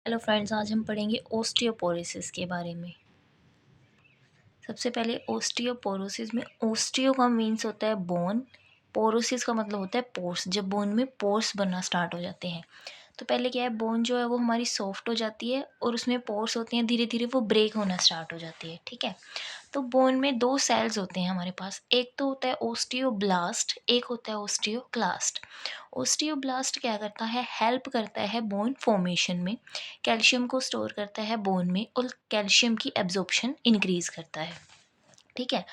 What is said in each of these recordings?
Hello friends, आज हम पढ़ेंगे ओस्टियोपोरोसिस के बारे में। सबसे पहले ओस्टियोपोरोसिस में ओस्टियो का मीन्स होता है बोन, पोरोसिस का मतलब होता है पोर्स, जब बोन में पोर्स बनना स्टार्ट हो जाते हैं। तो पहले क्या है, बोन जो है वो हमारी सॉफ्ट हो जाती है और उसमें पोर्स होते हैं, धीरे धीरे वो ब्रेक होना स्टार्ट हो जाती है। ठीक है, तो बोन में दो सेल्स होते हैं हमारे पास, एक तो होता है ओस्टियोब्लास्ट, एक होता है ओस्टियोक्लास्ट। ओस्टियोब्लास्ट क्या करता है, हेल्प करता है बोन फॉर्मेशन में, कैल्शियम को स्टोर करता है बोन में और कैल्शियम की एब्जॉर्प्शन इंक्रीज करता है। ठीक है,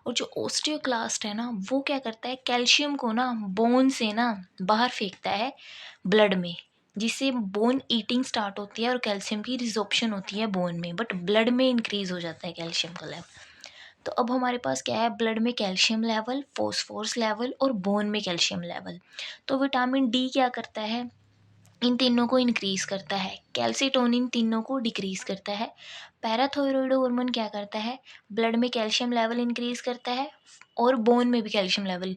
और जो ओस्टियोक्लास्ट है ना, वो क्या करता है, कैल्शियम को ना बोन से ना बाहर फेंकता है ब्लड में, जिससे बोन ईटिंग स्टार्ट होती है और कैल्शियम की रिजॉर्प्शन होती है बोन में, बट ब्लड में इंक्रीज हो जाता है कैल्शियम का लेवल। तो अब हमारे पास क्या है, ब्लड में कैल्शियम लेवल, फॉस्फोरस लेवल और बोन में कैल्शियम लेवल। तो विटामिन डी क्या करता है, इन तीनों को इंक्रीज करता है, कैल्सीटोनिन तीनों को डिक्रीज करता है। पैराथायरॉयड हार्मोन क्या करता है, ब्लड में कैल्शियम लेवल इंक्रीज करता है और बोन में भी कैल्शियम लेवल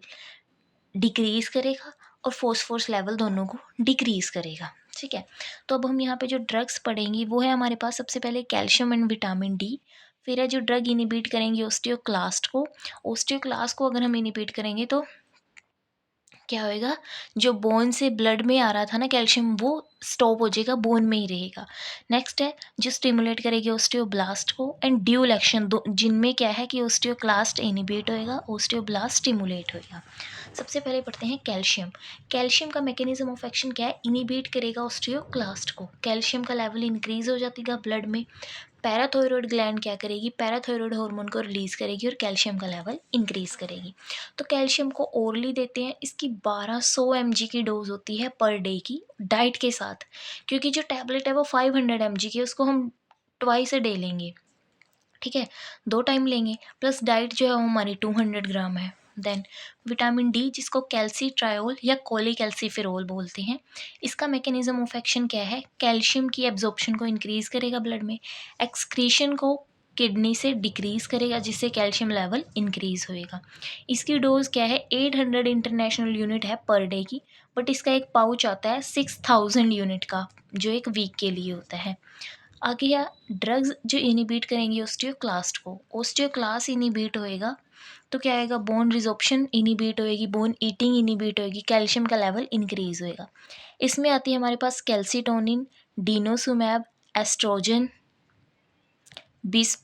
डिक्रीज करेगा और फॉस्फोरस लेवल दोनों को डिक्रीज करेगा। ठीक है, तो अब हम यहाँ पे जो ड्रग्स पढ़ेंगे वो है हमारे पास सबसे पहले कैल्शियम एंड विटामिन डी। फिर है जो ड्रग इनिबिट करेंगे ओस्टियोक्लास्ट को। ओस्टियोक्लास्ट को अगर हम इनिबिट करेंगे तो क्या होएगा, जो बोन से ब्लड में आ रहा था ना कैल्शियम, वो स्टॉप हो जाएगा, बोन में ही रहेगा। नेक्स्ट है जो स्टिमुलेट करेगी ओस्टियोब्लास्ट को, एंड ड्यूल एक्शन, दो जिनमें क्या है कि ओस्टियोक्लास्ट इनिबिट होएगा, ओस्टियोब्लास्ट स्टिमुलेट होएगा। सबसे पहले पढ़ते हैं कैल्शियम। कैल्शियम का मैकेनिज्म ऑफ एक्शन क्या है, इनिबिट करेगा ओस्टियोक्लास्ट को, कैल्शियम का लेवल इंक्रीज हो जाएगा ब्लड में। पैराथायरॉयड ग्लैंड क्या करेगी, पैराथायरॉयड हार्मोन को रिलीज करेगी और कैल्शियम का लेवल इंक्रीज करेगी। तो कैल्शियम को ओरली देते हैं, इसकी 1200 mg की डोज होती है पर डे की डाइट के साथ, क्योंकि जो टैबलेट है वो 500 mg की है, उसको हम ट्वाइस अ डे लेंगे। ठीक है, 2 टाइम लेंगे, प्लस डाइट जो है वो हमारी 200 ग्राम है। देन विटामिन डी, जिसको कैल्सीट्रायोल या कोलीकैल्सीफेरोल बोलते हैं, इसका मैकेनिज्म ऑफ एक्शन क्या है, कैल्शियम की एब्जॉर्प्शन को इंक्रीज करेगा ब्लड में, एक्सक्रीशन को किडनी से डिक्रीज करेगा, जिससे कैल्शियम लेवल इंक्रीज होएगा। इसकी डोज क्या है, 800 इंटरनेशनल यूनिट है पर डे की, बट इसका एक पाउच आता है 6000 यूनिट का, जो एक वीक के लिए होता है। आगे या ड्रग्स जो इनिबिट करेंगी ओस्टियोक्लास्ट को, ओस्टियोक्लास्ट इनिबिट होएगा तो क्या आएगा, बोन रिजॉर्प्शन इनिबिट होएगी, बोन ईटिंग इनिबिट होएगी, कैल्शियम का लेवल इंक्रीज होएगा। इसमें आती है हमारे पास कैल्सीटोनिन, डिनोसुमैब, एस्ट्रोजन, बिस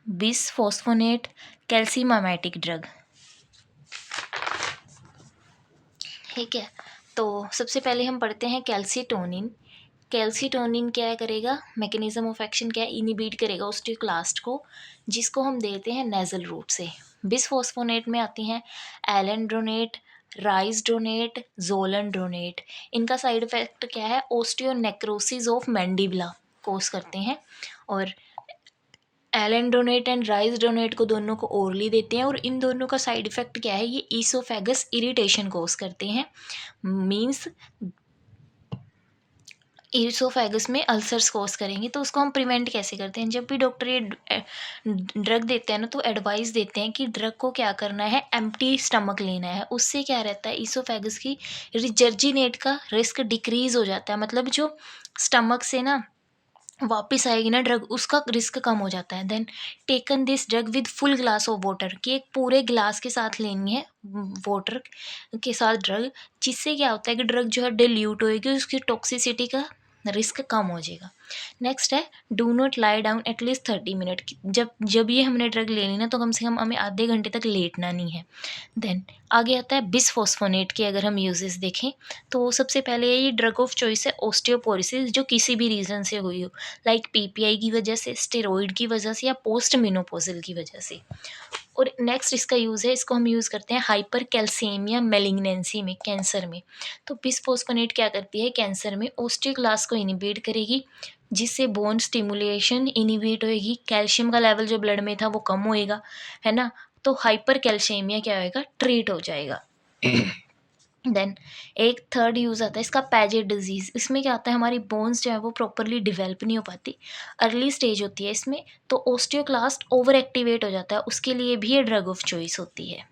बिसफॉस्फोनेट, कैल्सीमामेटिक ड्रग। ठीक है, तो सबसे पहले हम पढ़ते हैं कैल्सीटोनिन। कैल्सीटोनिन क्या करेगा, मैकेनिज्म ऑफ एक्शन क्या है, इनिबिट करेगा ओस्टियोक्लास्ट को, जिसको हम देते हैं नेजल रूट से। बिसफॉस्फोनेट में आती हैं एलेंड्रोनेट, राइसड्रोनेट, जोलेंड्रोनेट। इनका साइड इफेक्ट क्या है, ओस्टियोनेक्रोसिस ऑफ मैंडिबला कोस करते हैं। और एलेंड्रोनेट एंड राइसड्रोनेट को दोनों को ओरली देते हैं, और इन दोनों का साइड इफेक्ट क्या है, ये ईसोफेगस इरिटेशन कोस करते हैं। मीन्स ईसोफेगस में अल्सर्स कॉज करेंगे। तो उसको हम प्रिवेंट कैसे करते हैं, जब भी डॉक्टर ये ड्रग देते हैं ना, तो एडवाइस देते हैं कि ड्रग को क्या करना है, एम्प्टी स्टमक लेना है। उससे क्या रहता है, ईसोफेगस की रिजर्जिनेट का रिस्क डिक्रीज हो जाता है, मतलब जो स्टमक से ना वापस आएगी ना ड्रग, उसका रिस्क कम हो जाता है। Then taken this drug with full glass of water, कि एक पूरे ग्लास के साथ लेनी है वाटर के साथ ड्रग, जिससे क्या होता है कि ड्रग जो है डिल्यूट होएगी, उसकी टॉक्सिसिटी का रिस्क कम हो जाएगा। नेक्स्ट है do not lie down at least 30 minute. जब जब ये हमने ड्रग लेनी ना, तो कम से कम हमें आधे घंटे तक लेटना नहीं है। देन आगे आता है बिसफॉस्फोनेट के, अगर हम यूजेस देखें तो सबसे पहले ये ड्रग ऑफ चॉइस है ओस्टियोपोरोसिस, जो किसी भी रीज़न से हुई हो, लाइक पीपीआई की वजह से, स्टेरॉइड की वजह से, या पोस्ट मेनोपॉजल की वजह से। और नेक्स्ट इसका यूज़ है, इसको हम यूज़ करते हैं हाइपर कैल्सीमिया मेलिग्नेंसी में, कैंसर में। तो बिसफॉस्फोनेट क्या करती है, कैंसर में ओस्टियोक्लास्ट को इनिबिट करेगी, जिससे बोन स्टिमुलेशन इनिबिट होएगी, कैल्शियम का लेवल जो ब्लड में था वो कम होएगा, है ना। तो हाइपर कैल्शियमिया क्या होएगा, ट्रीट हो जाएगा। देन एक थर्ड यूज़ आता है इसका, पैजेट डिजीज़। इसमें क्या होता है, हमारी बोन्स जो है वो प्रॉपरली डिवेल्प नहीं हो पाती, अर्ली स्टेज होती है इसमें, तो ओस्टियोक्लास्ट ओवर एक्टिवेट हो जाता है, उसके लिए भी ये ड्रग ऑफ चॉइस होती है।